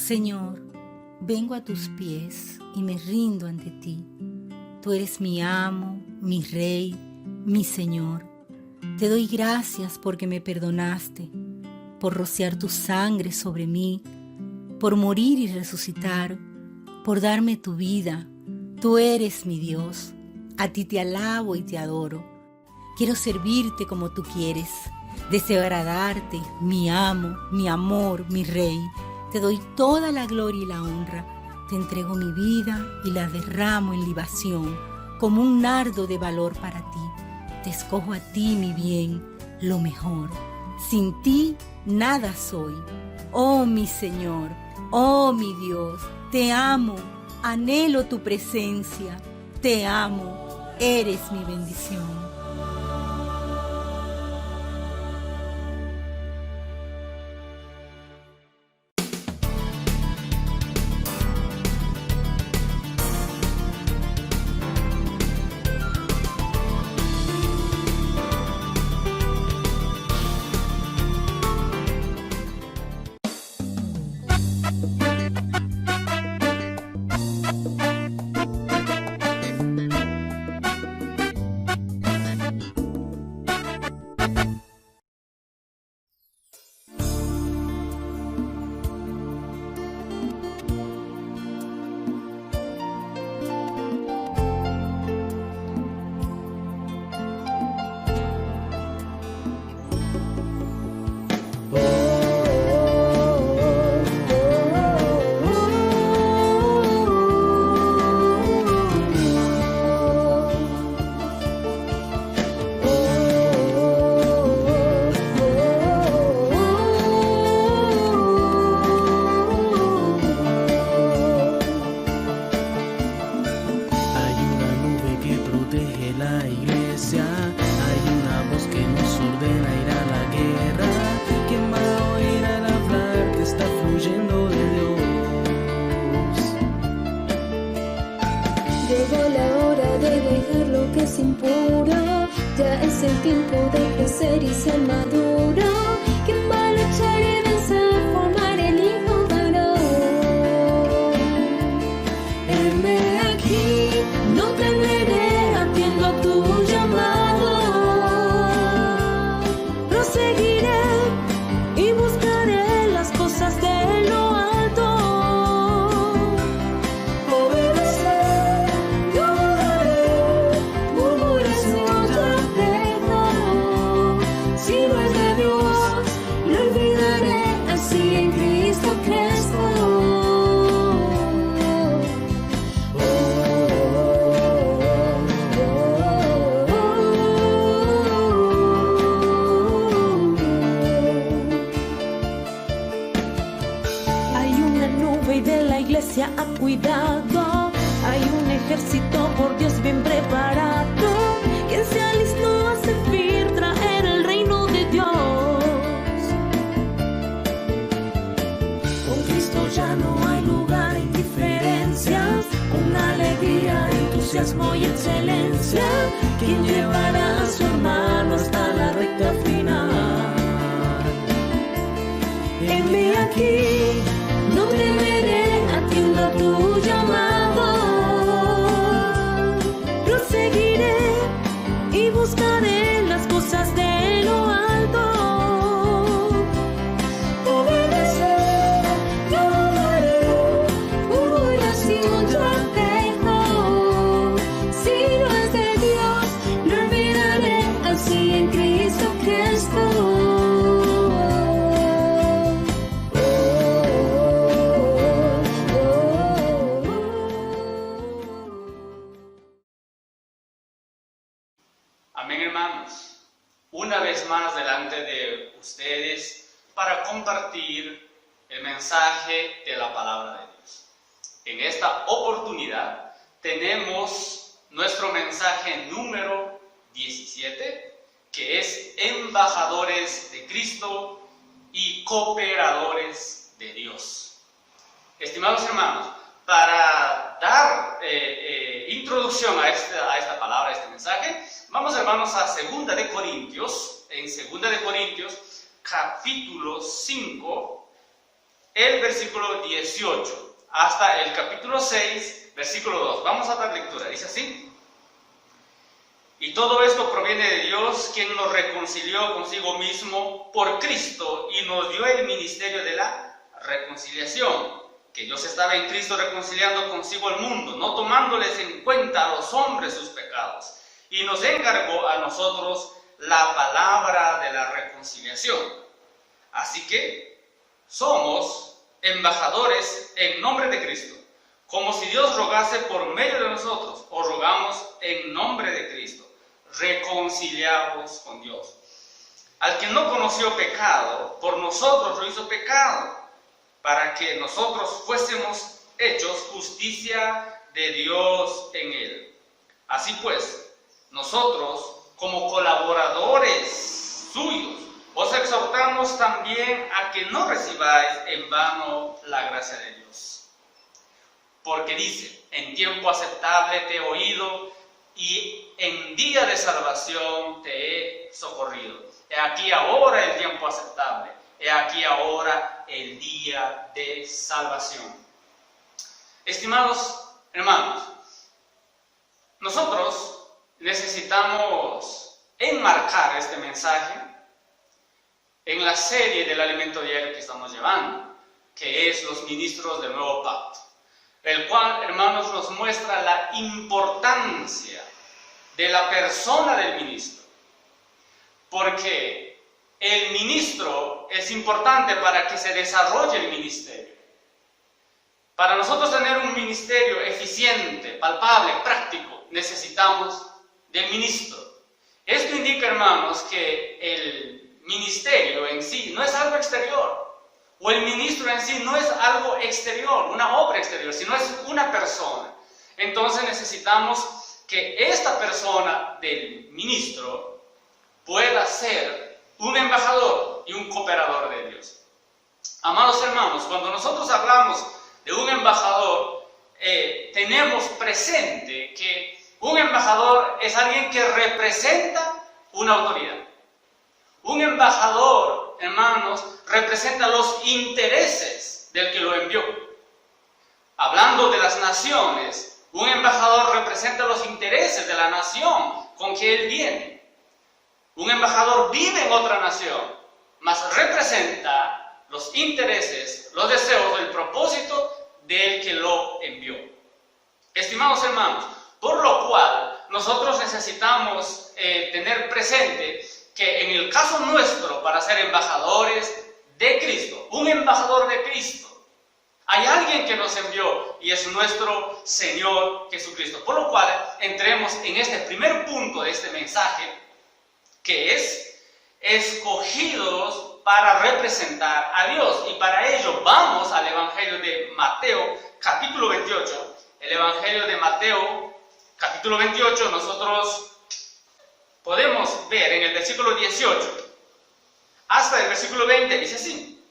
Señor, vengo a tus pies y me rindo ante ti. Tú eres mi amo, mi rey, mi Señor. Te doy gracias porque me perdonaste, por rociar tu sangre sobre mí, por morir y resucitar, por darme tu vida. Tú eres mi Dios. A ti te alabo y te adoro. Quiero servirte como tú quieres. Deseo agradarte, mi amo, mi amor, mi rey. Te doy toda la gloria y la honra. Te entrego mi vida y la derramo en libación, como un nardo de valor para ti. Te escojo a ti, mi bien, lo mejor. Sin ti, nada soy. Oh, mi Señor, oh, mi Dios, te amo, anhelo tu presencia. Te amo, eres mi bendición. Llegó la hora de dejar lo que es impuro. Ya es el tiempo de crecer y ser maduro. ¿Quién va a luchar y vencer, formar el hijo varón? Heme aquí, no temeré, atiendo a tu llamado. Proseguiré y buscaré las cosas de lo alto. Ha cuidado, hay un ejército por Dios bien preparado, quien se alistó a servir, traer el reino de Dios. Con Cristo ya no hay lugar a indiferencias, con alegría, entusiasmo y excelencia, quien llevará a su hermano hasta la recta final. Heme aquí, no temeré, atiendo a tu llamado. Proseguiré y buscaré las cosas de lo alto. Obedecer, yo lo haré, una oración yo dejo. Si no es de Dios, lo olvidaré, así en Cristo crezco. Amén, hermanos. Una vez más delante de ustedes para compartir el mensaje de la palabra de Dios. En esta oportunidad tenemos nuestro mensaje número 17, que es embajadores de Cristo y cooperadores de Dios. Estimados hermanos, para dar introducción a esta palabra, a este mensaje, vamos, hermanos, a 2 de Corintios, en 2 de Corintios, capítulo 5, el versículo 18 hasta el capítulo 6, versículo 2. Vamos a dar lectura. Dice así: y todo esto proviene de Dios, quien nos reconcilió consigo mismo por Cristo y nos dio el ministerio de la reconciliación. Que Dios estaba en Cristo reconciliando consigo al mundo, no tomándoles en cuenta a los hombres sus pecados, y nos encargó a nosotros la palabra de la reconciliación. Así que somos embajadores en nombre de Cristo, como si Dios rogase por medio de nosotros, o rogamos en nombre de Cristo, reconciliados con Dios. Al que no conoció pecado, por nosotros lo hizo pecado, para que nosotros fuésemos hechos justicia de Dios en él. Así pues, nosotros, como colaboradores suyos, os exhortamos también a que no recibáis en vano la gracia de Dios. Porque dice: en tiempo aceptable te he oído, y en día de salvación te he socorrido. He aquí ahora el tiempo aceptable. He aquí ahora el día de salvación. Estimados hermanos, nosotros necesitamos enmarcar este mensaje en la serie del alimento diario que estamos llevando, que es los ministros del nuevo pacto, el cual, hermanos, nos muestra la importancia de la persona del ministro, porque el ministro es importante para que se desarrolle el ministerio. Para nosotros tener un ministerio eficiente, palpable, práctico, necesitamos del ministro. Esto indica, hermanos, que el ministerio en sí no es algo exterior, o el ministro en sí no es algo exterior, una obra exterior, sino es una persona. Entonces necesitamos que esta persona del ministro pueda ser un embajador y un cooperador de Dios. Amados hermanos, cuando nosotros hablamos de un embajador, tenemos presente que un embajador es alguien que representa una autoridad. Un embajador, hermanos, representa los intereses del que lo envió. Hablando de las naciones, un embajador representa los intereses de la nación con que él viene. Un embajador vive en otra nación, mas representa los intereses, los deseos, el propósito del que lo envió. Estimados hermanos, por lo cual nosotros necesitamos tener presente que en el caso nuestro, para ser embajadores de Cristo, un embajador de Cristo, hay alguien que nos envió y es nuestro Señor Jesucristo. Por lo cual, entremos en este primer punto de este mensaje, que es escogidos para representar a Dios. Y para ello vamos al Evangelio de Mateo, capítulo 28. El Evangelio de Mateo, capítulo 28, nosotros podemos ver en el versículo 18 hasta el versículo 20, dice así: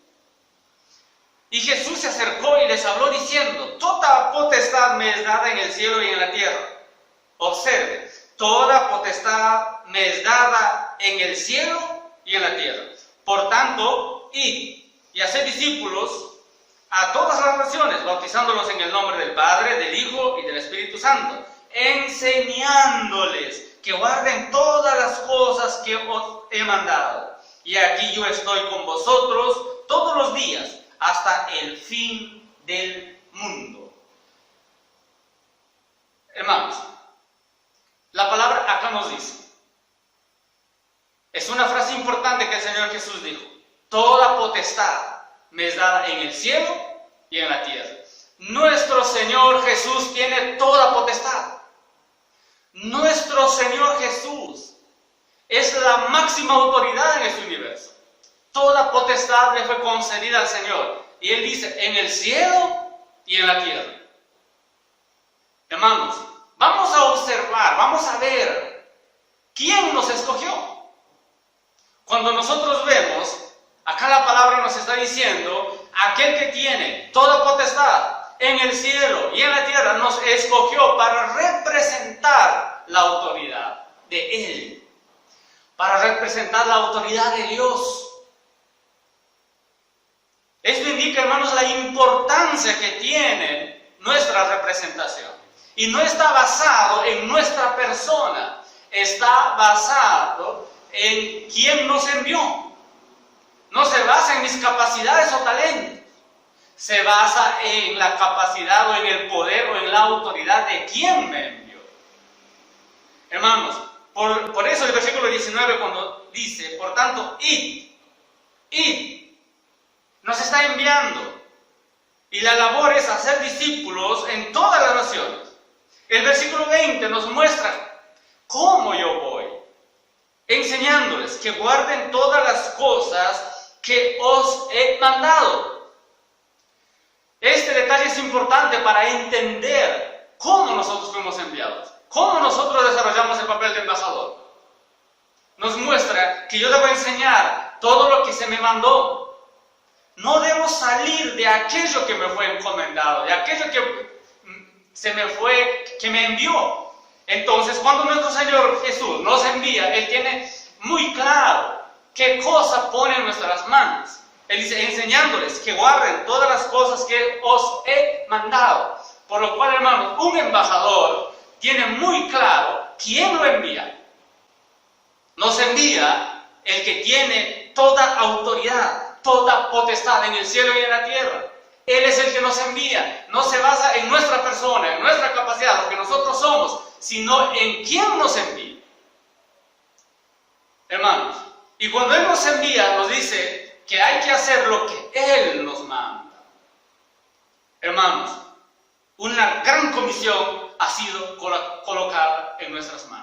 y Jesús se acercó y les habló diciendo: toda potestad me es dada en el cielo y en la tierra. Observe, toda potestad me es dada en el cielo y en la tierra. Por tanto, id y haced discípulos a todas las naciones, bautizándolos en el nombre del Padre, del Hijo y del Espíritu Santo, enseñándoles que guarden todas las cosas que os he mandado. Y aquí yo estoy con vosotros todos los días, hasta el fin del mundo. Hermanos, la palabra acá nos dice, es una frase importante que el Señor Jesús dijo: toda potestad me es dada en el cielo y en la tierra. Nuestro Señor Jesús tiene toda potestad. Nuestro Señor Jesús es la máxima autoridad en este universo. Toda potestad le fue concedida al Señor. Y Él dice: en el cielo y en la tierra. Hermanos, vamos a observar, vamos a ver quién nos escogió. Cuando nosotros vemos, acá la palabra nos está diciendo: aquel que tiene toda potestad en el cielo y en la tierra nos escogió para representar la autoridad de Él, para representar la autoridad de Dios. Esto indica, hermanos, la importancia que tiene nuestra representación. Y no está basado en nuestra persona, está basado en quien nos envió. No se basa en mis capacidades o talentos, se basa en la capacidad o en el poder o en la autoridad de quien me envió. Hermanos, por eso el versículo 19 cuando dice, por tanto, id, nos está enviando. Y la labor es hacer discípulos en todas las naciones. El versículo 20 nos muestra cómo yo voy, enseñándoles que guarden todas las cosas que os he mandado. Este detalle es importante para entender cómo nosotros fuimos enviados, cómo nosotros desarrollamos el papel de embajador. Nos muestra que yo debo enseñar todo lo que se me mandó. No debo salir de aquello que me fue encomendado, de aquello que me envió. Entonces, cuando nuestro Señor Jesús nos envía, Él tiene muy claro qué cosa pone en nuestras manos. Él dice, enseñándoles que guarden todas las cosas que os he mandado. Por lo cual, hermanos, un embajador tiene muy claro quién lo envía. Nos envía el que tiene toda autoridad, toda potestad en el cielo y en la tierra. Él es el que nos envía. No se basa en nuestra persona, en nuestra capacidad, lo que nosotros somos, sino en quién nos envía. Hermanos, y cuando Él nos envía, nos dice que hay que hacer lo que Él nos manda. Hermanos, una gran comisión ha sido colocada en nuestras manos.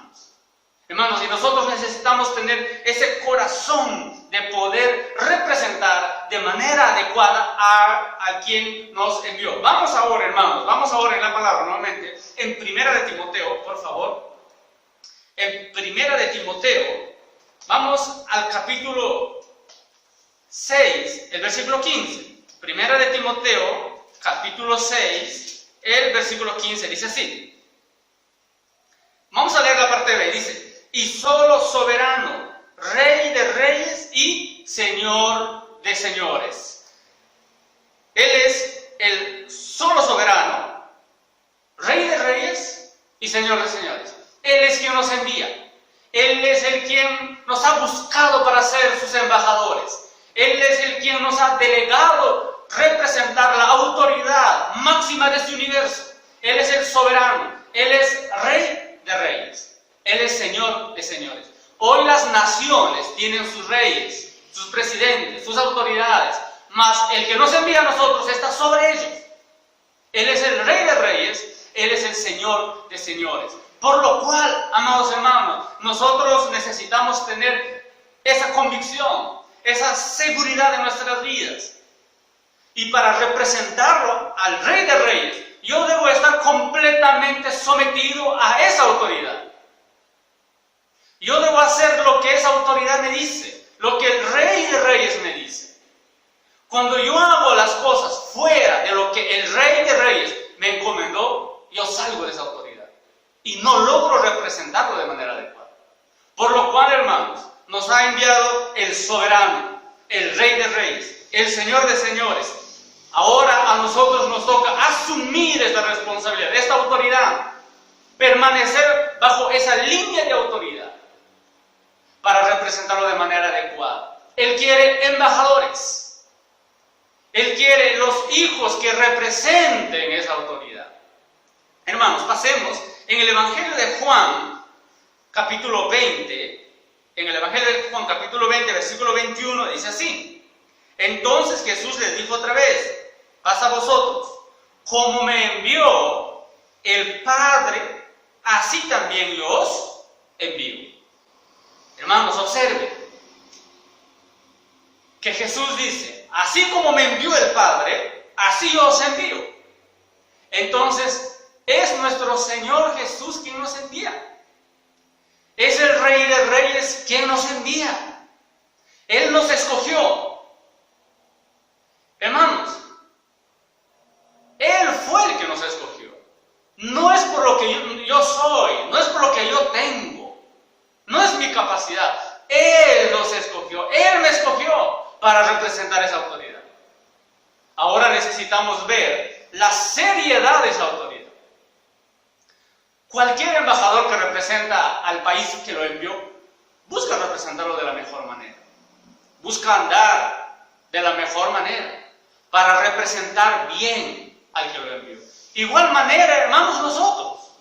Hermanos, y nosotros necesitamos tener ese corazón de poder representar de manera adecuada a quien nos envió. Vamos ahora, hermanos, vamos ahora en la palabra nuevamente, en Primera de Timoteo, por favor. En Primera de Timoteo, vamos al capítulo 6, el versículo 15. Primera de Timoteo, capítulo 6, el versículo 15, dice así. Vamos a leer la parte B, dice, y solo soberano, Rey de reyes y Señor de señores. Él es el solo soberano, Rey de reyes y Señor de señores. Él es quien nos envía. Él es el quien nos ha buscado para ser sus embajadores. Él es el quien nos ha delegado representar la autoridad máxima de este universo. Él es el soberano. Él es Rey de reyes. Él es Señor de señores. Hoy las naciones tienen sus reyes, sus presidentes, sus autoridades, mas el que nos envía a nosotros está sobre ellos. Él es el Rey de reyes, Él es el Señor de señores. Por lo cual, amados hermanos, nosotros necesitamos tener esa convicción, esa seguridad en nuestras vidas. Y para representarlo al Rey de reyes, yo debo estar completamente sometido a esa autoridad. Yo debo hacer lo que esa autoridad me dice, lo que el Rey de reyes me dice. Cuando yo hago las cosas fuera de lo que el Rey de reyes me encomendó, yo salgo de esa autoridad y no logro representarlo de manera adecuada. Por lo cual, hermanos, nos ha enviado el soberano, el Rey de reyes, el Señor de señores. Ahora a nosotros nos toca asumir esta responsabilidad, esta autoridad, permanecer bajo esa línea de autoridad para representarlo de manera adecuada. Él quiere embajadores. Él quiere los hijos que representen esa autoridad. Hermanos, pasemos en el Evangelio de Juan, capítulo 20. En el Evangelio de Juan, capítulo 20, versículo 21, dice así. Entonces Jesús les dijo otra vez, pasa a vosotros, como me envió el Padre, así también yo os envío. Hermanos, observen que Jesús dice, así como me envió el Padre, así yo os envío. Entonces, es nuestro Señor Jesús quien nos envía. Es el Rey de reyes quien nos envía. Él nos escogió. Hermanos, Él fue el que nos escogió. No es por lo que yo soy, no es por lo que yo tengo. No es mi capacidad. Él nos escogió. Él me escogió para representar esa autoridad. ahora necesitamos ver la seriedad de esa autoridad. Cualquier embajador que representa al país que lo envió, busca representarlo de la mejor manera. Busca andar de la mejor manera para representar bien al que lo envió. Igual manera, hermanos, nosotros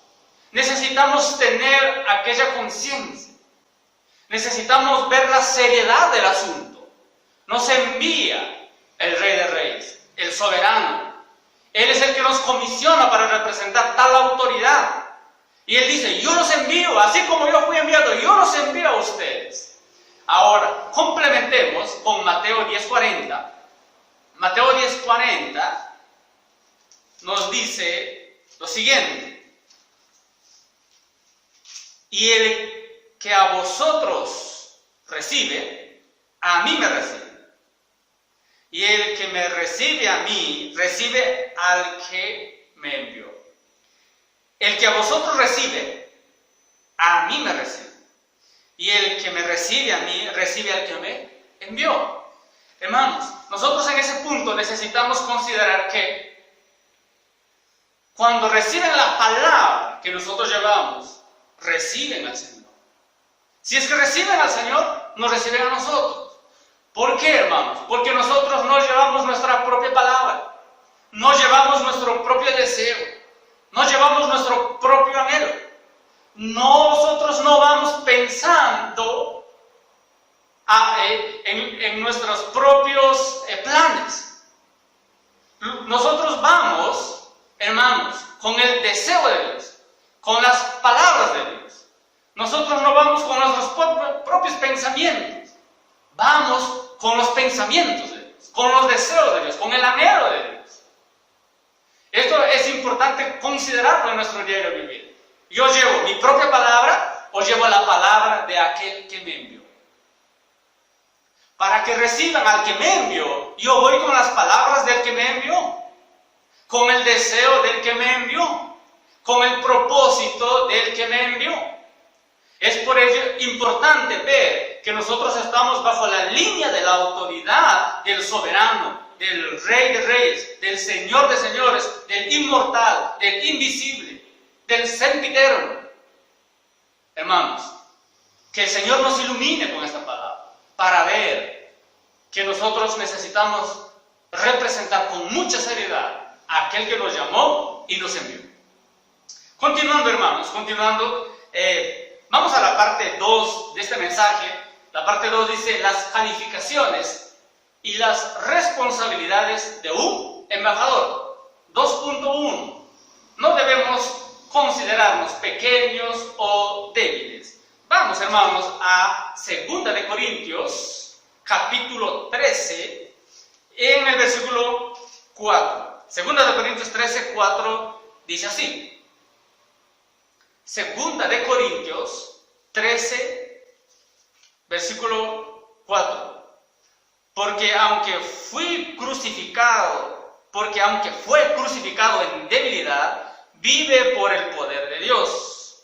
necesitamos tener aquella conciencia. Necesitamos ver la seriedad del asunto. Nos envía el Rey de Reyes, el soberano. Él es el que nos comisiona para representar tal autoridad. Y Él dice, yo los envío, así como yo fui enviado, yo los envío a ustedes. Ahora, complementemos con Mateo 10:40. Mateo 10:40 nos dice lo siguiente. Y el que a vosotros recibe, a mí me recibe. Y el que me recibe a mí, recibe al que me envió. El que a vosotros recibe, a mí me recibe. Y el que me recibe a mí, recibe al que me envió. Hermanos, nosotros en ese punto necesitamos considerar que cuando reciben la palabra que nosotros llevamos, reciben al Señor. Si es que reciben al Señor, nos reciben a nosotros. ¿Por qué, hermanos? Porque nosotros no llevamos nuestra propia palabra, no llevamos nuestro propio deseo, no llevamos nuestro propio anhelo. Nosotros no vamos pensando en nuestros propios planes. Nosotros vamos, hermanos, con el deseo de Dios, con las palabras de Dios. Nosotros no vamos con nuestros propios pensamientos. Vamos con los pensamientos de Dios, con los deseos de Dios, con el anhelo de Dios. Esto es importante considerarlo en nuestro diario vivir. ¿Yo llevo mi propia palabra o llevo la palabra de aquel que me envió? Para que reciban al que me envió, yo voy con las palabras del que me envió, con el deseo del que me envió, con el propósito del que me envió. Es por ello importante ver que nosotros estamos bajo la línea de la autoridad del soberano, del Rey de Reyes, del Señor de Señores, del inmortal, del invisible, del sempiterno. Hermanos, que el Señor nos ilumine con esta palabra para ver que nosotros necesitamos representar con mucha seriedad a aquel que nos llamó y nos envió. Continuando, hermanos, vamos a la parte 2 de este mensaje. La parte 2 dice las calificaciones y las responsabilidades de un embajador. 2.1. No debemos considerarnos pequeños o débiles. Vamos, hermanos, a 2 de Corintios, capítulo 13, en el versículo 4. 2 de Corintios 13, 4 dice así. 2 de Corintios 13, versículo 4. Porque aunque fue crucificado en debilidad, vive por el poder de Dios.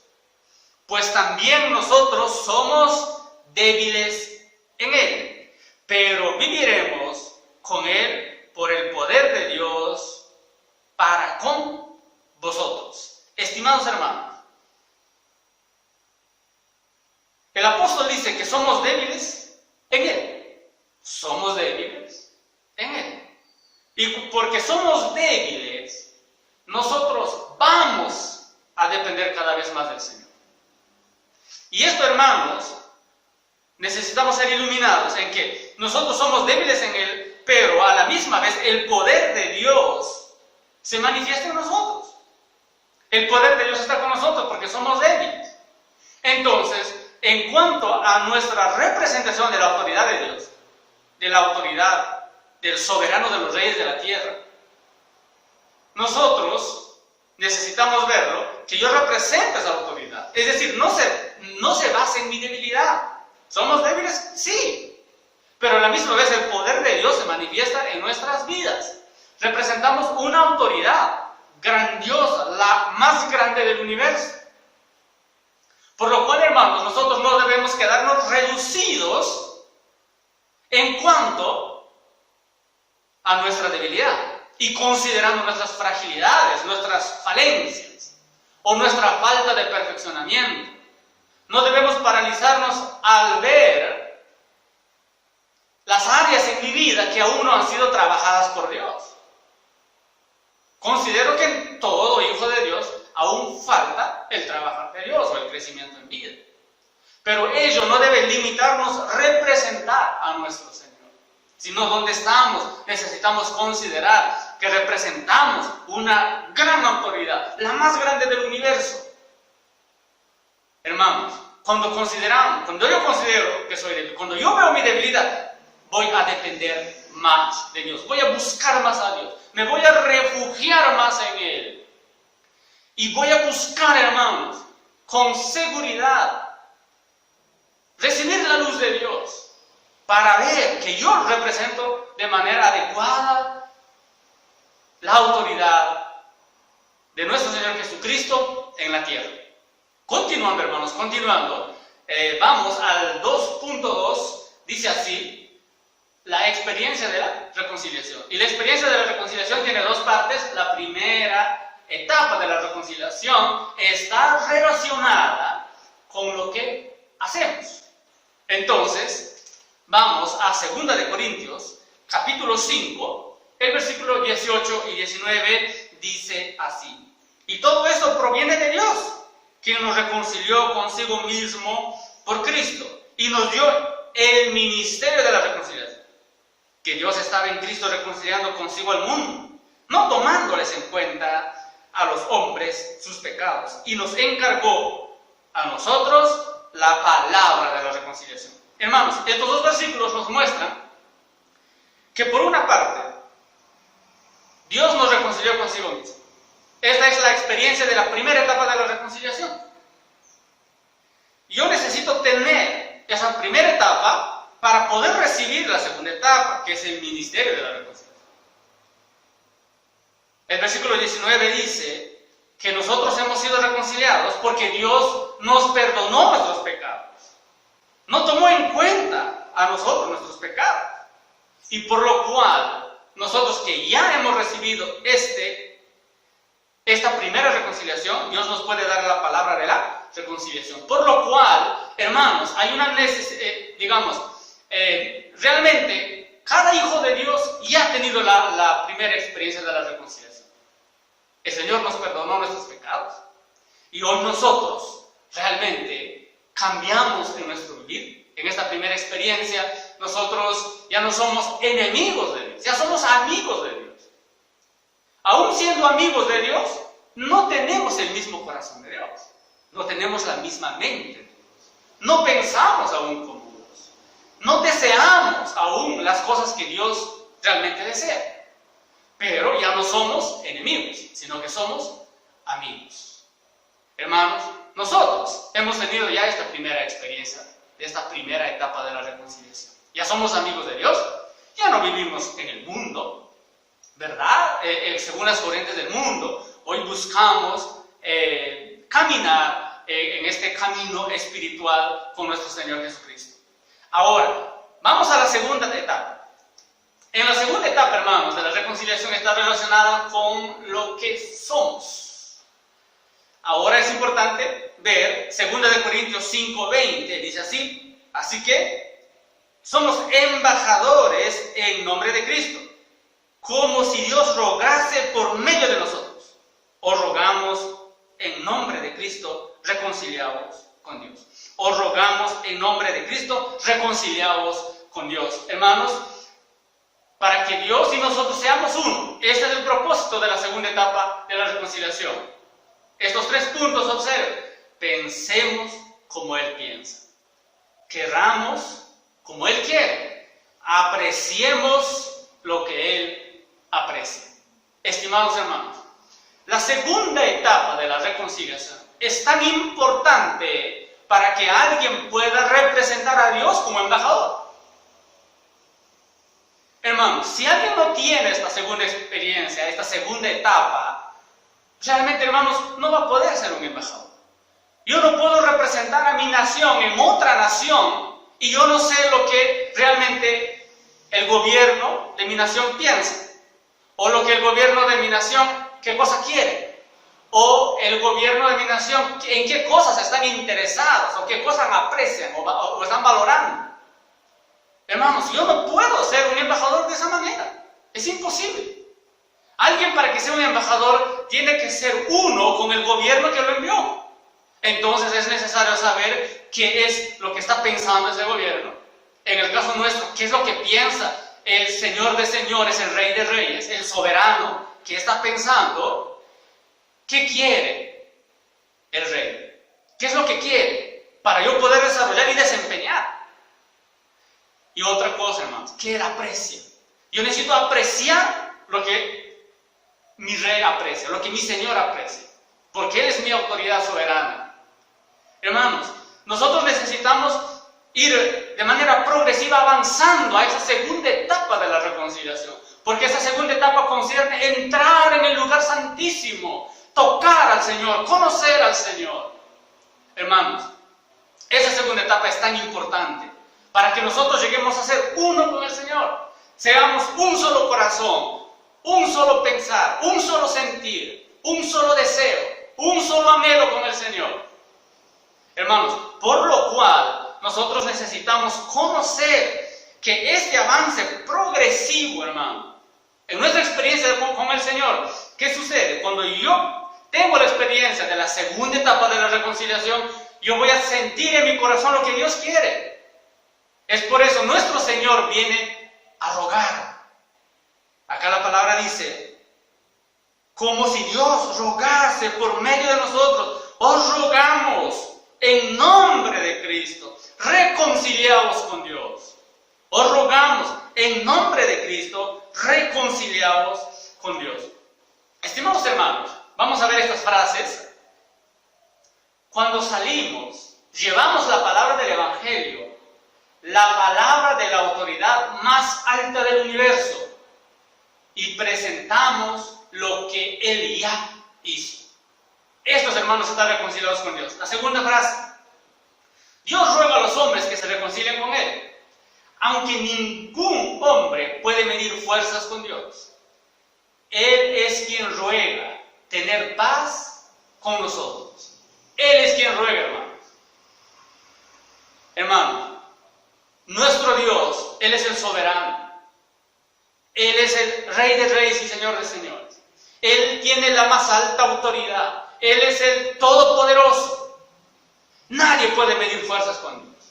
Pues también nosotros somos débiles en Él, pero viviremos con Él por el poder de Dios para con vosotros. Estimados hermanos, el apóstol dice que somos débiles en Él. Somos débiles en Él. Y porque somos débiles, nosotros vamos a depender cada vez más del Señor. Y esto, hermanos, necesitamos ser iluminados en que nosotros somos débiles en Él, pero a la misma vez el poder de Dios se manifiesta en nosotros. El poder de Dios está con nosotros porque somos débiles. Entonces, en cuanto a nuestra representación de la autoridad de Dios, de la autoridad del soberano de los reyes de la tierra, nosotros necesitamos verlo, que yo represento esa autoridad. Es decir, no se basa en mi debilidad. ¿Somos débiles? Sí. Pero a la misma vez el poder de Dios se manifiesta en nuestras vidas. Representamos una autoridad grandiosa, la más grande del universo. Por lo cual, hermanos, nosotros no debemos quedarnos reducidos en cuanto a nuestra debilidad y considerando nuestras fragilidades, nuestras falencias o nuestra falta de perfeccionamiento. No debemos paralizarnos al ver las áreas en mi vida que aún no han sido trabajadas por Dios. Considero que en todo hijo de Dios aún falta el trabajar de Dios o el crecimiento en vida. Pero ello no debe limitarnos a representar a nuestro Señor, sino donde estamos necesitamos considerar que representamos una gran autoridad, la más grande del universo. Hermanos, cuando yo considero que soy débil, cuando yo veo mi debilidad, voy a depender más de Dios, voy a buscar más a Dios, me voy a refugiar más en Él. Y voy a buscar, hermanos, con seguridad, recibir la luz de Dios para ver que yo represento de manera adecuada la autoridad de nuestro Señor Jesucristo en la tierra. Continuando, hermanos, vamos al 2.2, dice así, la experiencia de la reconciliación. Y la experiencia de la reconciliación tiene dos partes. La primera etapa de la reconciliación está relacionada con lo que hacemos. Entonces, vamos a 2 de Corintios, capítulo 5, el versículo 18 y 19 dice así. Y todo esto proviene de Dios, quien nos reconcilió consigo mismo por Cristo y nos dio el ministerio de la reconciliación. Que Dios estaba en Cristo reconciliando consigo al mundo, no tomándoles en cuenta a los hombres sus pecados, y nos encargó a nosotros la palabra de la reconciliación. Hermanos, estos dos versículos nos muestran que por una parte, Dios nos reconcilió consigo mismo. Esta es la experiencia de la primera etapa de la reconciliación. Yo necesito tener esa primera etapa para poder recibir la segunda etapa, que es el ministerio de la reconciliación. El versículo 19 dice que nosotros hemos sido reconciliados porque Dios nos perdonó nuestros pecados. No tomó en cuenta a nosotros nuestros pecados. Y por lo cual, nosotros que ya hemos recibido esta primera reconciliación, Dios nos puede dar la palabra de la reconciliación. Por lo cual, hermanos, hay una necesidad, realmente, cada hijo de Dios ya ha tenido la primera experiencia de la reconciliación. El Señor nos perdonó nuestros pecados. Y hoy nosotros realmente cambiamos en nuestro vivir. En esta primera experiencia, nosotros ya no somos enemigos de Dios, ya somos amigos de Dios. Aún siendo amigos de Dios, no tenemos el mismo corazón de Dios. No tenemos la misma mente de Dios. No pensamos aún como Dios. No deseamos aún las cosas que Dios realmente desea. Pero ya no somos enemigos, sino que somos amigos. Hermanos, nosotros hemos tenido ya esta primera experiencia, esta primera etapa de la reconciliación. Ya somos amigos de Dios, ya no vivimos en el mundo, ¿verdad? Según las corrientes del mundo, hoy buscamos caminar en este camino espiritual con nuestro Señor Jesucristo. Ahora, vamos a la segunda etapa. En la segunda etapa, hermanos, de la reconciliación está relacionada con lo que somos. Ahora es importante ver 2 Corintios 5:20, dice así: así que somos embajadores en nombre de Cristo, como si Dios rogase por medio de nosotros. Os rogamos en nombre de Cristo, reconciliados con Dios. Os rogamos en nombre de Cristo, reconciliados con Dios. Hermanos, para que Dios y nosotros seamos uno. Este es el propósito de la segunda etapa de la reconciliación. Estos 3 puntos, observen. Pensemos como Él piensa. Querramos como Él quiere. Apreciemos lo que Él aprecia. Estimados hermanos, la segunda etapa de la reconciliación es tan importante para que alguien pueda representar a Dios como embajador. Hermanos, si alguien no tiene esta segunda experiencia, esta segunda etapa, realmente, hermanos, no va a poder ser un embajador. Yo no puedo representar a mi nación en otra nación y yo no sé lo que realmente el gobierno de mi nación piensa, o lo que el gobierno de mi nación, qué cosa quiere, o el gobierno de mi nación, en qué cosas están interesados, o qué cosas aprecian, o están valorando. Hermanos, yo no puedo ser un embajador de esa manera, es imposible. Alguien, para que sea un embajador, tiene que ser uno con el gobierno que lo envió. Entonces es necesario saber qué es lo que está pensando ese gobierno. En el caso nuestro, qué es lo que piensa el Señor de señores, el Rey de reyes, el soberano, que está pensando. ¿Qué quiere el Rey? ¿Qué es lo que quiere para yo poder desarrollar y desempeñar? Y otra cosa, hermanos, ¿qué él aprecia? Yo necesito apreciar lo que mi Rey aprecia, lo que mi Señor aprecia, porque Él es mi autoridad soberana. Hermanos, nosotros necesitamos ir de manera progresiva avanzando a esa segunda etapa de la reconciliación, porque esa segunda etapa concierne entrar en el lugar santísimo, tocar al Señor, conocer al Señor. Hermanos, esa segunda etapa es tan importante para que nosotros lleguemos a ser uno con el Señor, seamos un solo corazón, un solo pensar, un solo sentir, un solo deseo, un solo anhelo con el Señor. Hermanos, por lo cual nosotros necesitamos conocer que este avance progresivo, hermano, en nuestra experiencia con el Señor, ¿qué sucede? Cuando yo tengo la experiencia de la segunda etapa de la reconciliación, yo voy a sentir en mi corazón lo que Dios quiere. Es por eso nuestro Señor viene a rogar. Acá la palabra dice, como si Dios rogase por medio de nosotros, os rogamos en nombre de Cristo, reconciliaos con Dios. Os rogamos en nombre de Cristo, reconciliaos con Dios. Estimados hermanos, vamos a ver estas frases. Cuando salimos, llevamos la palabra del Evangelio, la palabra de la autoridad más alta del universo, y presentamos lo que Él ya hizo. Estos hermanos están reconciliados con Dios. La segunda frase, Dios ruega a los hombres que se reconcilien con Él, aunque ningún hombre puede medir fuerzas con Dios. Él es quien ruega tener paz con nosotros. Él es quien ruega, hermanos. Hermanos, nuestro Dios, Él es el soberano. Él es el Rey de reyes y Señor de señores. Él tiene la más alta autoridad. Él es el Todopoderoso. Nadie puede medir fuerzas con Dios.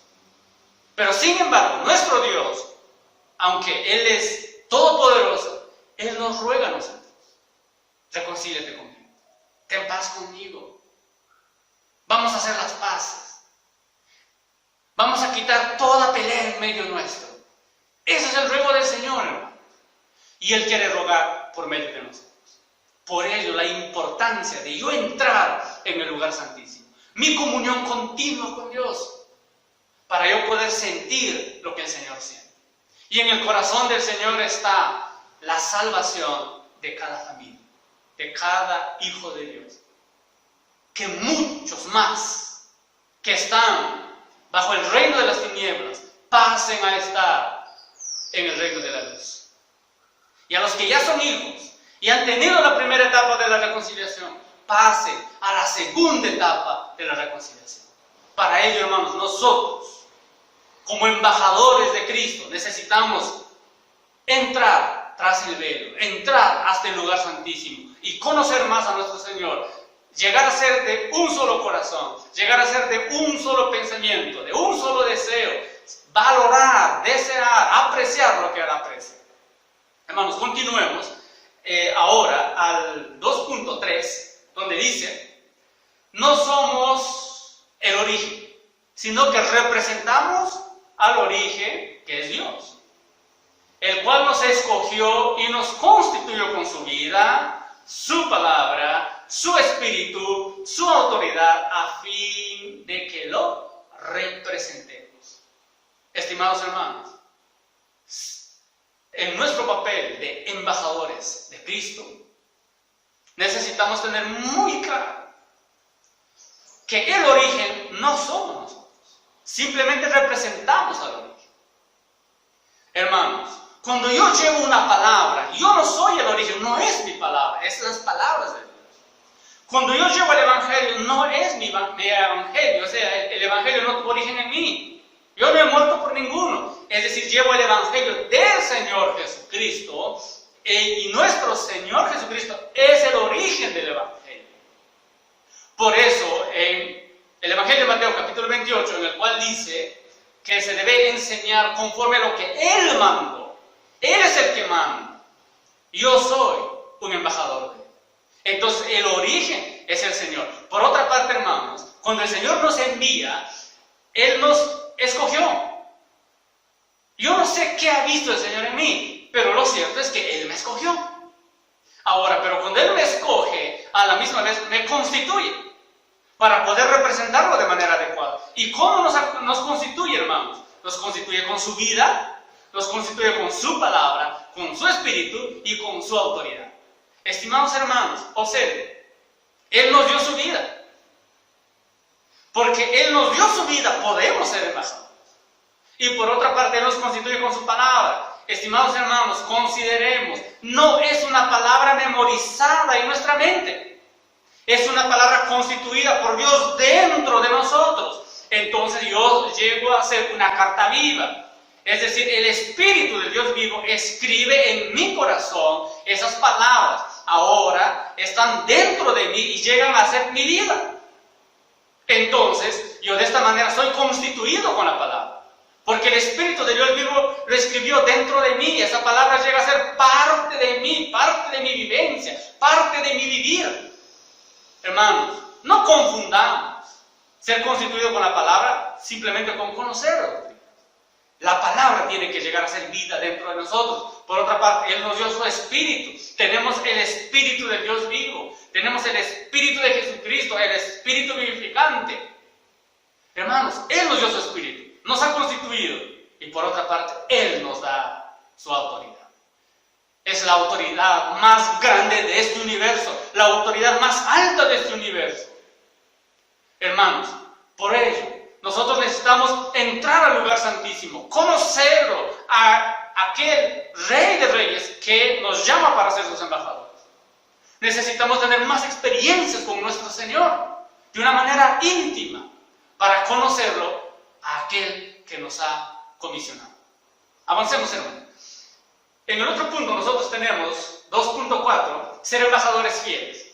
Pero sin embargo, nuestro Dios, aunque Él es Todopoderoso, Él nos ruega a nosotros. Reconcíliate conmigo. Ten paz conmigo. Vamos a hacer las paces. Vamos a quitar toda pelea en medio nuestro. Ese es el ruego del Señor, hermano. Y Él quiere rogar por medio de nosotros. Por ello, la importancia de yo entrar en el lugar santísimo. Mi comunión continua con Dios. Para yo poder sentir lo que el Señor siente. Y en el corazón del Señor está la salvación de cada familia. De cada hijo de Dios. Que muchos más que están bajo el reino de las tinieblas pasen a estar en el reino de la luz. Y a los que ya son hijos y han tenido la primera etapa de la reconciliación, pasen a la segunda etapa de la reconciliación. Para ello, hermanos, nosotros, como embajadores de Cristo, necesitamos entrar tras el velo, entrar hasta el lugar santísimo y conocer más a nuestro Señor, llegar a ser de un solo corazón, llegar a ser de un solo pensamiento, de un solo deseo, valorar, desear, apreciar lo que Él aprecia. Hermanos, continuemos ahora al 2.3, donde dice, no somos el origen, sino que representamos al origen que es Dios, el cual nos escogió y nos constituyó con su vida, su palabra, su espíritu, su autoridad, a fin de que lo representemos. Estimados hermanos, en nuestro papel de embajadores de Cristo, necesitamos tener muy claro que el origen no somos nosotros, simplemente representamos al origen. Hermanos, cuando yo llevo una palabra, yo no soy el origen, no es mi palabra, es las palabras de Dios. Cuando yo llevo el Evangelio, no es mi Evangelio, o sea, el Evangelio no tuvo origen en mí. Yo no he muerto por ninguno. Es decir, llevo el Evangelio del Señor Jesucristo, y nuestro Señor Jesucristo es el origen del Evangelio. Por eso, en el Evangelio de Mateo capítulo 28, en el cual dice que se debe enseñar conforme a lo que Él mandó. Él es el que manda. Yo soy un embajador de Él. Entonces, el origen es el Señor. Por otra parte, hermanos, cuando el Señor nos envía, Él nos escogió. Yo no sé qué ha visto el Señor en mí, pero lo cierto es que Él me escogió. Ahora, pero cuando Él me escoge, a la misma vez me constituye para poder representarlo de manera adecuada. ¿Y cómo nos constituye, hermanos? Nos constituye con su vida, nos constituye con su palabra, con su espíritu y con su autoridad. Estimados hermanos, observen, Él nos dio su vida. Porque Él nos dio su vida, podemos ser embajadores. Y por otra parte, Él nos constituye con su palabra. Estimados hermanos, consideremos, no es una palabra memorizada en nuestra mente. Es una palabra constituida por Dios dentro de nosotros. Entonces yo llego a ser una carta viva. Es decir, el Espíritu del Dios vivo escribe en mi corazón esas palabras. Ahora están dentro de mí y llegan a ser mi vida. Entonces, yo de esta manera soy constituido con la palabra. Porque el Espíritu del Dios vivo lo escribió dentro de mí. Esa palabra llega a ser parte de mí, parte de mi vivencia, parte de mi vivir. Hermanos, no confundamos ser constituido con la palabra simplemente con conocerlo. La palabra tiene que llegar a ser vida dentro de nosotros. Por otra parte, Él nos dio su Espíritu. Tenemos el Espíritu del Dios vivo. Tenemos el Espíritu de Jesucristo, el Espíritu vivificante. Hermanos, Él nos dio su Espíritu. Nos ha constituido. Y por otra parte, Él nos da su autoridad. Es la autoridad más grande de este universo. La autoridad más alta de este universo. Hermanos, por ello, nosotros necesitamos entrar al lugar santísimo, conocerlo, a aquel Rey de Reyes que nos llama para ser sus embajadores. Necesitamos tener más experiencias con nuestro Señor, de una manera íntima, para conocerlo a aquel que nos ha comisionado. Avancemos, hermanos. En el otro punto nosotros tenemos 2.4, ser embajadores fieles.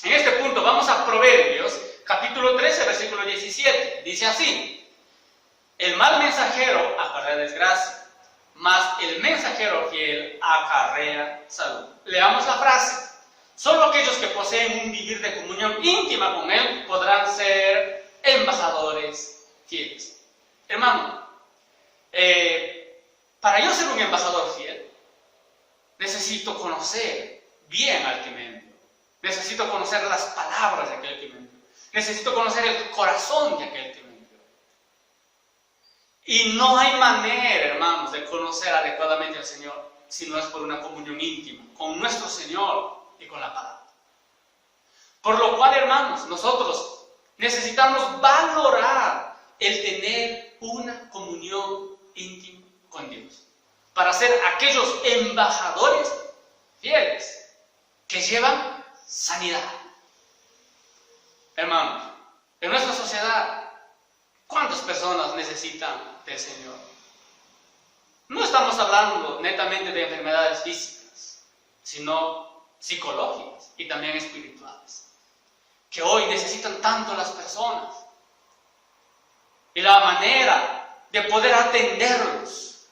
En este punto vamos a Proverbios, capítulo 13, versículo 17. Dice así: el mal mensajero acarrea desgracia, mas el mensajero fiel acarrea salud. Leamos la frase. Solo aquellos que poseen un vivir de comunión íntima con Él podrán ser embajadores fieles. Hermano, para yo ser un embajador fiel, necesito conocer bien al que me envió. Necesito conocer las palabras de aquel que me envió. Necesito conocer el corazón de aquel que me envió. Y no hay manera, hermanos, de conocer adecuadamente al Señor si no es por una comunión íntima con nuestro Señor y con la palabra. Por lo cual, hermanos, nosotros necesitamos valorar el tener una comunión íntima con Dios para ser aquellos embajadores fieles que llevan sanidad. Hermanos, en nuestra sociedad, ¿cuántas personas necesitan del Señor? No estamos hablando netamente de enfermedades físicas, sino psicológicas y también espirituales, que hoy necesitan tanto las personas. Y la manera de poder atenderlos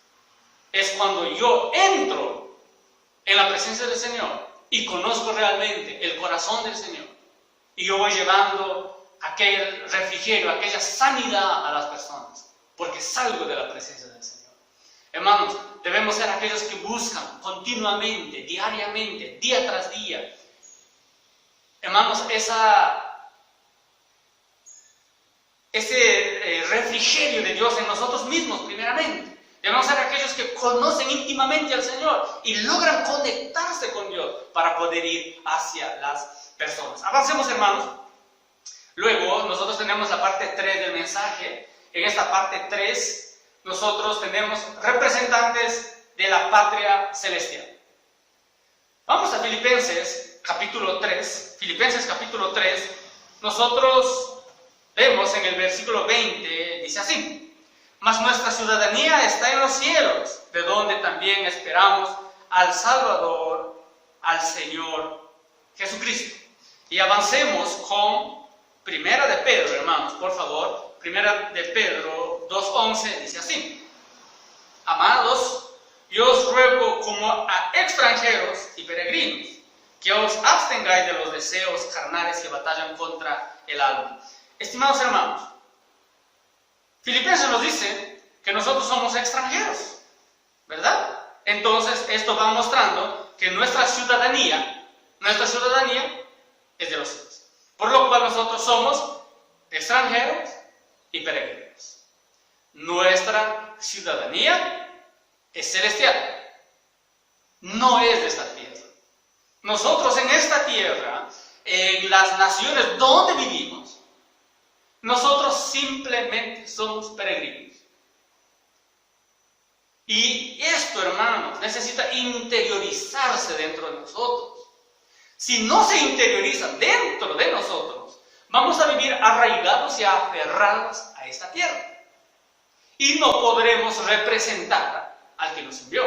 es cuando yo entro en la presencia del Señor y conozco realmente el corazón del Señor. Y yo voy llevando aquel refrigerio, aquella sanidad a las personas, porque salgo de la presencia del Señor. Hermanos, debemos ser aquellos que buscan continuamente, diariamente, día tras día. Hermanos, ese refrigerio de Dios en nosotros mismos, primeramente. Debemos ser aquellos que conocen íntimamente al Señor y logran conectarse con Dios para poder ir hacia las personas. Avancemos, hermanos. Luego, nosotros tenemos la parte 3 del mensaje. En esta parte 3, nosotros tenemos representantes de la patria celestial. Vamos a Filipenses capítulo 3. Filipenses capítulo 3, nosotros vemos en el versículo 20, dice así: mas nuestra ciudadanía está en los cielos, de donde también esperamos al Salvador, al Señor Jesucristo. Y avancemos con Primera de Pedro, hermanos, por favor. Primera de Pedro 2:11 dice así: amados, yo os ruego como a extranjeros y peregrinos, que os abstengáis de los deseos carnales que batallan contra el alma. Estimados hermanos, Filipenses nos dice que nosotros somos extranjeros, ¿verdad? Entonces esto va mostrando que nuestra ciudadanía es de los cielos. Por lo cual nosotros somos extranjeros y peregrinos. Nuestra ciudadanía es celestial, no es de esta tierra. Nosotros en esta tierra, en las naciones donde vivimos, nosotros simplemente somos peregrinos. Y esto, hermanos, necesita interiorizarse dentro de nosotros. Si no se interioriza dentro de nosotros, vamos a vivir arraigados y aferrados a esta tierra. Y no podremos representar al que nos envió.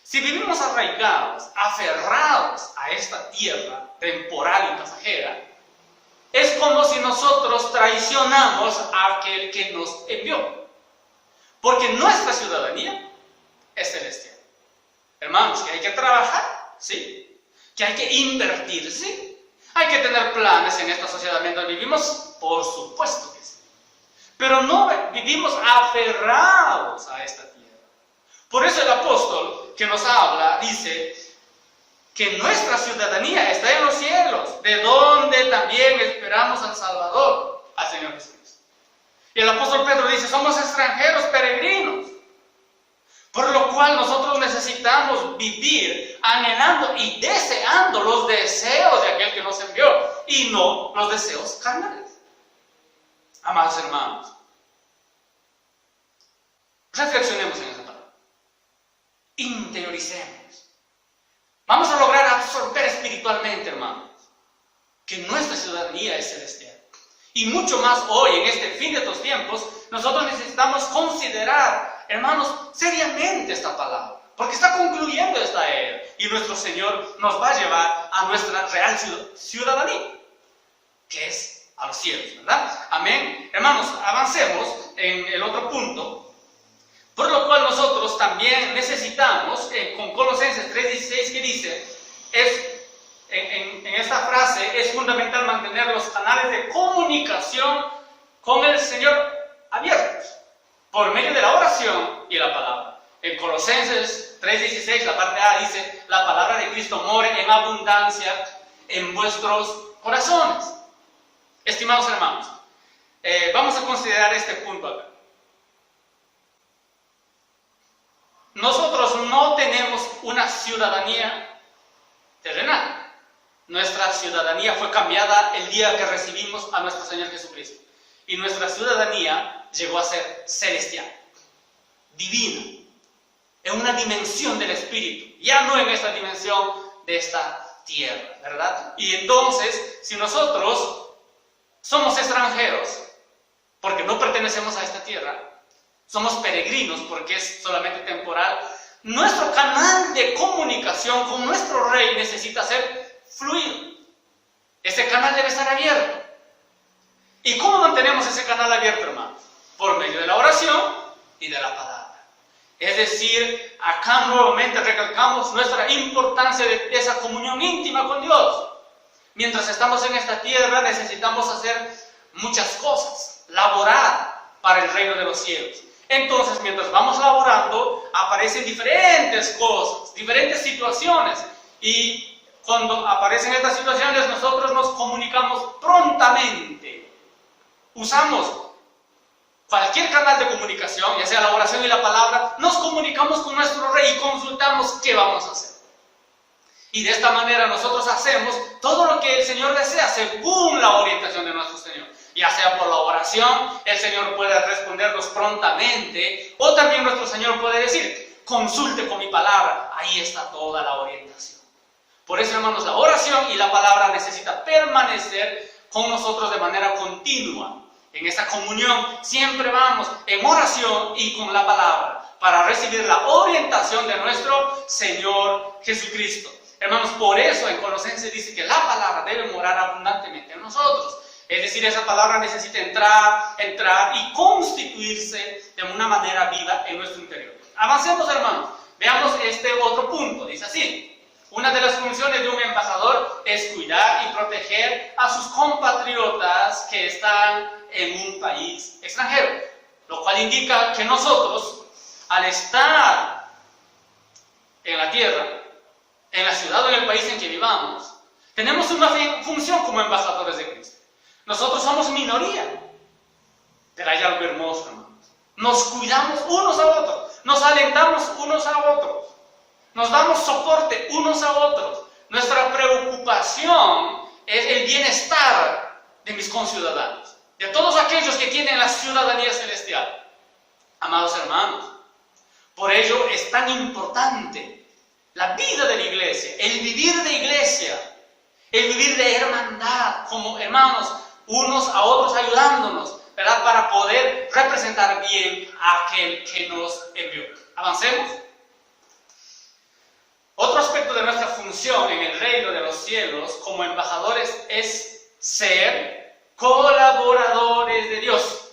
Si vivimos arraigados, aferrados a esta tierra temporal y pasajera, es como si nosotros traicionamos a aquel que nos envió. Porque nuestra ciudadanía es celestial. Hermanos, que hay que trabajar, ¿sí? Que hay que invertir, ¿sí? Hay que tener planes en esta sociedad mientras vivimos, por supuesto que sí. Pero no vivimos aferrados a esta tierra. Por eso el apóstol que nos habla dice que nuestra ciudadanía está en los cielos, de donde también esperamos al Salvador, al Señor Jesucristo. Y el apóstol Pedro dice: somos extranjeros, peregrinos. Por lo cual nosotros necesitamos vivir anhelando y deseando los deseos de aquel que nos envió y no los deseos carnales. Amados hermanos, reflexionemos en esta palabra. Interioricemos. Vamos a lograr absorber espiritualmente, hermanos, que nuestra ciudadanía es celestial. Y mucho más hoy, en este fin de estos tiempos, nosotros necesitamos considerar, hermanos, seriamente esta palabra, porque está concluyendo esta era y nuestro Señor nos va a llevar a nuestra real ciudadanía, que es a los cielos, ¿verdad? Amén. Hermanos, avancemos en el otro punto, por lo cual nosotros también necesitamos, con Colosenses 3:16 que dice, en esta frase es fundamental mantener los canales de comunicación con el Señor abiertos, por medio de la oración y la palabra. En Colosenses 3:16, la parte A dice: la palabra de Cristo more en abundancia en vuestros corazones. Estimados hermanos, vamos a considerar este punto acá. Nosotros no tenemos una ciudadanía terrenal. Nuestra ciudadanía fue cambiada el día que recibimos a nuestro Señor Jesucristo. Y nuestra ciudadanía llegó a ser celestial, divina, en una dimensión del Espíritu, ya no en esta dimensión de esta tierra, ¿verdad? Y entonces, si nosotros somos extranjeros, porque no pertenecemos a esta tierra, somos peregrinos porque es solamente temporal, nuestro canal de comunicación con nuestro Rey necesita ser fluido. Ese canal debe estar abierto. ¿Y cómo mantenemos ese canal abierto, hermanos? Por medio de la oración y de la palabra. Es decir, acá nuevamente recalcamos nuestra importancia de esa comunión íntima con Dios. Mientras estamos en esta tierra necesitamos hacer muchas cosas, laborar para el reino de los cielos. Entonces, mientras vamos laborando, aparecen diferentes cosas, diferentes situaciones. Y cuando aparecen estas situaciones, nosotros nos comunicamos prontamente. Usamos cualquier canal de comunicación, ya sea la oración y la palabra, nos comunicamos con nuestro Rey y consultamos qué vamos a hacer. Y de esta manera nosotros hacemos todo lo que el Señor desea según la orientación de nuestro Señor. Ya sea por la oración, el Señor puede respondernos prontamente, o también nuestro Señor puede decir: consulte con mi palabra. Ahí está toda la orientación. Por eso, hermanos, la oración y la palabra necesita permanecer con nosotros de manera continua. En esta comunión siempre vamos en oración y con la palabra para recibir la orientación de nuestro Señor Jesucristo. Hermanos, por eso en Colosenses dice que la palabra debe morar abundantemente en nosotros. Es decir, esa palabra necesita entrar y constituirse de una manera viva en nuestro interior. Avancemos, hermanos. Veamos este otro punto. Dice así: una de las funciones de un embajador es cuidar y proteger a sus compatriotas que están en un país extranjero. Lo cual indica que nosotros, al estar en la tierra, en la ciudad o en el país en que vivamos, tenemos una función como embajadores de Cristo. Nosotros somos minoría, pero hay algo hermoso, hermanos. Nos cuidamos unos a otros, nos alentamos unos a otros, nos damos soporte unos a otros. Nuestra preocupación es el bienestar de mis conciudadanos, de todos aquellos que tienen la ciudadanía celestial. Amados hermanos, por ello es tan importante la vida de la iglesia, el vivir de iglesia, el vivir de hermandad, como hermanos, unos a otros ayudándonos, ¿verdad? Para poder representar bien a aquel que nos envió. Avancemos. Otro aspecto de nuestra función en el reino de los cielos como embajadores es ser colaboradores de Dios.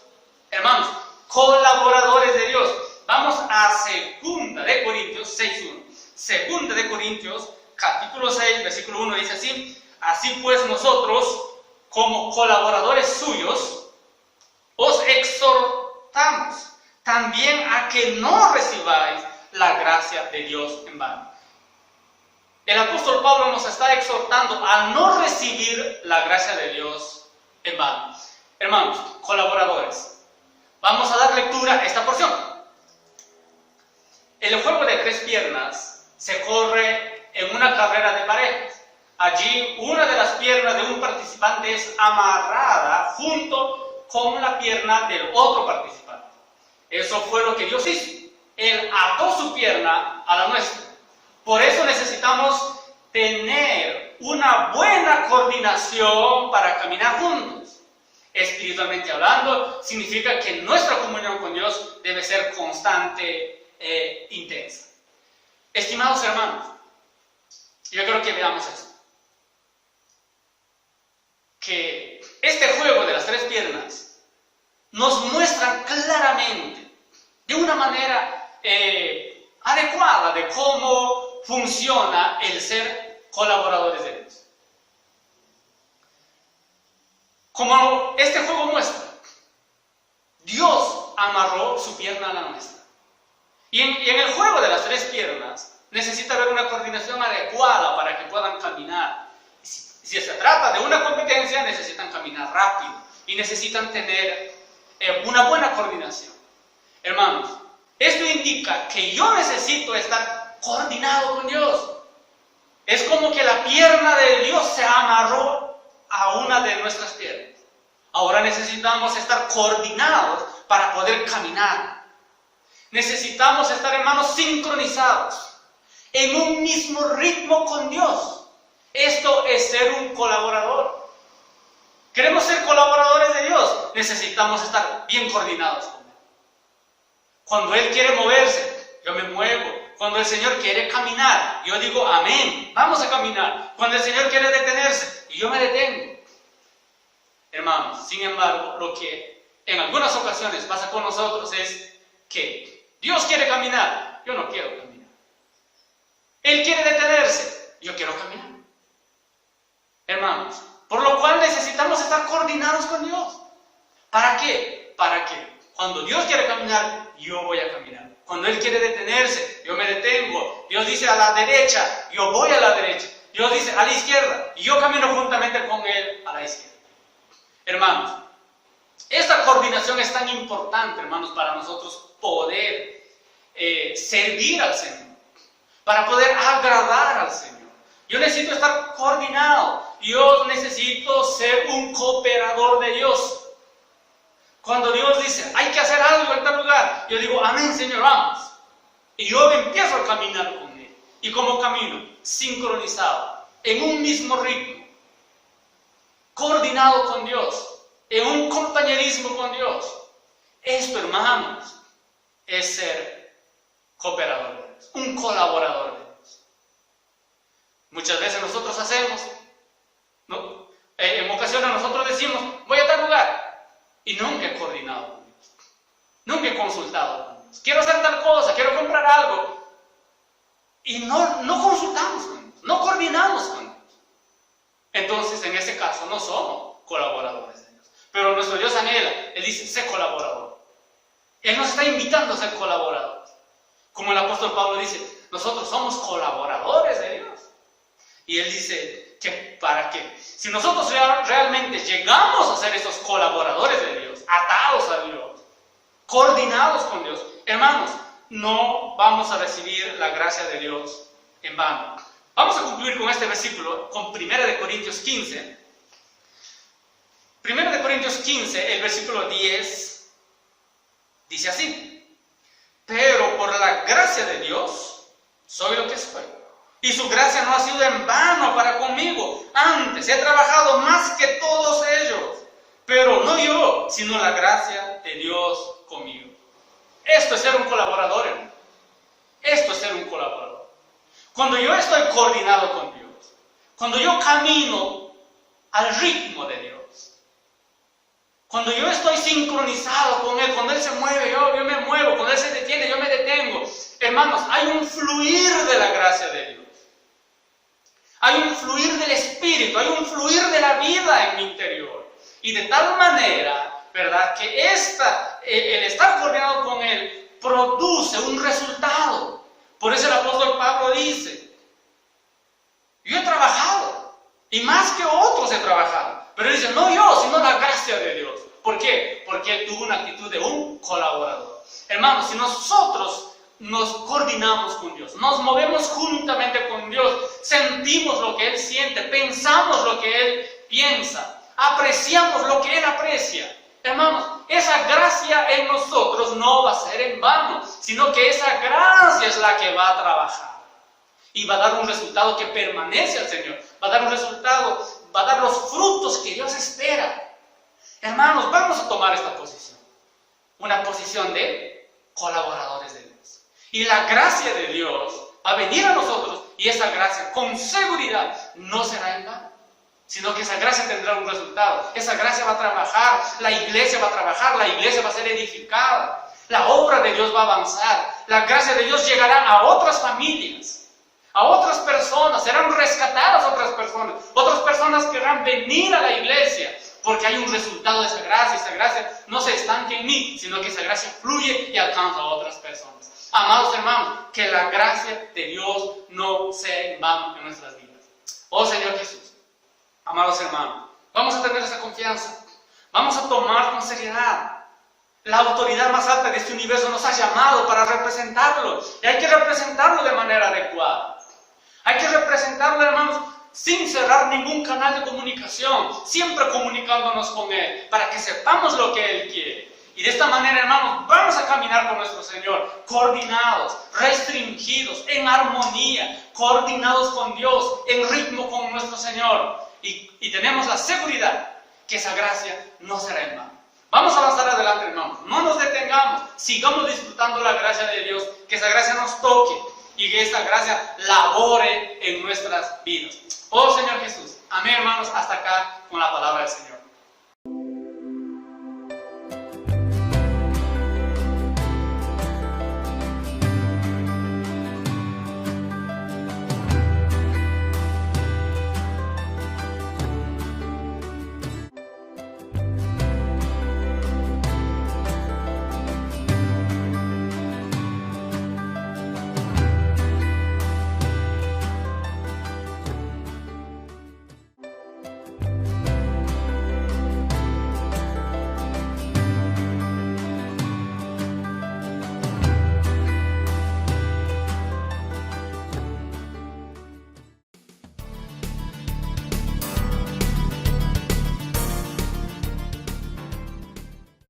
Hermanos, colaboradores de Dios. Vamos a 2 de Corintios 6:1. 2 de Corintios, capítulo 6, versículo 1, dice así: así pues nosotros, como colaboradores suyos, os exhortamos también a que no recibáis la gracia de Dios en vano. El apóstol Pablo nos está exhortando a no recibir la gracia de Dios en vano. Hermanos, colaboradores, vamos a dar lectura a esta porción. El juego de 3 piernas se corre en una carrera de parejas. Allí, una de las piernas de un participante es amarrada junto con la pierna del otro participante. Eso fue lo que Dios hizo. Él ató su pierna a la nuestra. Por eso necesitamos tener una buena coordinación para caminar juntos. Espiritualmente hablando, significa que nuestra comunión con Dios debe ser constante e intensa. Estimados hermanos, yo creo que veamos esto. Que este juego de las 3 piernas nos muestra claramente, de una manera adecuada, de cómo funciona el ser colaboradores de Dios. Como este juego muestra, Dios amarró su pierna a la nuestra. Y en el juego de las 3 piernas necesita haber una coordinación adecuada para que puedan caminar. Si se trata de una competencia, necesitan caminar rápido y necesitan tener una buena coordinación. Hermanos, esto indica que yo necesito estar coordinado con Dios. Es como que la pierna de Dios se amarró a una de nuestras piernas. Ahora necesitamos estar coordinados para poder caminar. Necesitamos estar, hermanos, sincronizados en un mismo ritmo con Dios. Esto es ser un colaborador. ¿Queremos ser colaboradores de Dios? Necesitamos estar bien coordinados con Él. Cuando Él quiere moverse, yo me muevo. Cuando el Señor quiere caminar, yo digo amén, vamos a caminar. Cuando el Señor quiere detenerse, yo me detengo. Hermanos, sin embargo, lo que en algunas ocasiones pasa con nosotros es que Dios quiere caminar, yo no quiero caminar. Él quiere detenerse, yo quiero caminar. Hermanos, por lo cual necesitamos estar coordinados con Dios. ¿Para qué? Para que cuando Dios quiere caminar, yo voy a caminar. Cuando Él quiere detenerse, yo me detengo. Dios dice a la derecha, yo voy a la derecha. Dios dice a la izquierda, y yo camino juntamente con Él a la izquierda. Hermanos, esta coordinación es tan importante, hermanos, para nosotros poder servir al Señor, para poder agradar al Señor. Yo necesito estar coordinado. Yo necesito ser un cooperador de Dios. Cuando Dios dice, hay que hacer algo en tal lugar, yo digo, amén, Señor, vamos. y yo empiezo a caminar con Él. Y como camino, sincronizado, en un mismo ritmo, coordinado con Dios, en un compañerismo con Dios. Esto, hermanos, es ser cooperador de Dios, un colaborador de Dios. Muchas veces nosotros hacemos, ¿no? En ocasiones nosotros decimos, voy a tal lugar, y nunca he coordinado con Dios, nunca he consultado con Dios. Quiero hacer tal cosa, quiero comprar algo, y no consultamos con Dios, no coordinamos con Dios. Entonces, en ese caso, no somos colaboradores de Dios. Pero nuestro Dios anhela, Él dice, sé colaborador. Él nos está invitando a ser colaboradores. Como el apóstol Pablo dice, nosotros somos colaboradores de Dios. Y Él dice que para qué. Si nosotros realmente llegamos a ser esos colaboradores de Dios, atados a Dios, coordinados con Dios, hermanos, no vamos a recibir la gracia de Dios en vano. Vamos a concluir con este versículo, con 1 Corintios 15. 1 Corintios 15, el versículo 10, dice así: pero por la gracia de Dios soy lo que soy, y su gracia no ha sido en vano para conmigo. Antes he trabajado más que todos ellos, pero no yo, sino la gracia de Dios conmigo. Esto es ser un colaborador, hermano. Esto es ser un colaborador. Cuando yo estoy coordinado con Dios, cuando yo camino al ritmo de Dios, cuando yo estoy sincronizado con Él, cuando Él se mueve, yo me muevo, cuando Él se detiene, yo me detengo. Hermanos, hay un fluir de la gracia de Dios. Hay un fluir del Espíritu, hay un fluir de la vida en mi interior. Y de tal manera, ¿verdad?, que el estar coordinado con Él produce un resultado. Por eso el apóstol Pablo dice, yo he trabajado, y más que otros he trabajado. Pero él dice, no yo, sino la gracia de Dios. ¿Por qué? Porque él tuvo una actitud de un colaborador. Hermanos, si nosotros nos coordinamos con Dios, nos movemos juntamente con Dios, sentimos lo que Él siente, pensamos lo que Él piensa, apreciamos lo que Él aprecia. Hermanos, esa gracia en nosotros no va a ser en vano, sino que esa gracia es la que va a trabajar. Y va a dar un resultado que permanece al Señor. Va a dar un resultado, va a dar los frutos que Dios espera. Hermanos, vamos a tomar esta posición. Una posición de colaboradores de Dios. Y la gracia de Dios va a venir a nosotros. Y esa gracia, con seguridad, no será en vano, sino que esa gracia tendrá un resultado. Esa gracia va a trabajar, la iglesia va a trabajar, la iglesia va a ser edificada. La obra de Dios va a avanzar. La gracia de Dios llegará a otras familias, a otras personas, serán rescatadas otras personas querrán venir a la iglesia, porque hay un resultado de esa gracia no se estanque en mí, sino que esa gracia fluye y alcanza a otras personas. Amados hermanos, que la gracia de Dios no sea en vano en nuestras vidas. Oh Señor Jesús, amados hermanos, vamos a tener esa confianza, vamos a tomar con seriedad. La autoridad más alta de este universo nos ha llamado para representarlo, y hay que representarlo de manera adecuada. Hay que representarlo, hermanos, sin cerrar ningún canal de comunicación, siempre comunicándonos con Él, para que sepamos lo que Él quiere. Y de esta manera, hermanos, vamos a caminar con nuestro Señor, coordinados, restringidos, en armonía, coordinados con Dios, en ritmo con nuestro Señor. Y tenemos la seguridad que esa gracia no será en vano. Vamos a avanzar adelante, hermanos, no nos detengamos, sigamos disfrutando la gracia de Dios, que esa gracia nos toque y que esta gracia labore en nuestras vidas. Oh Señor Jesús, amén, hermanos, hasta acá con la palabra del Señor.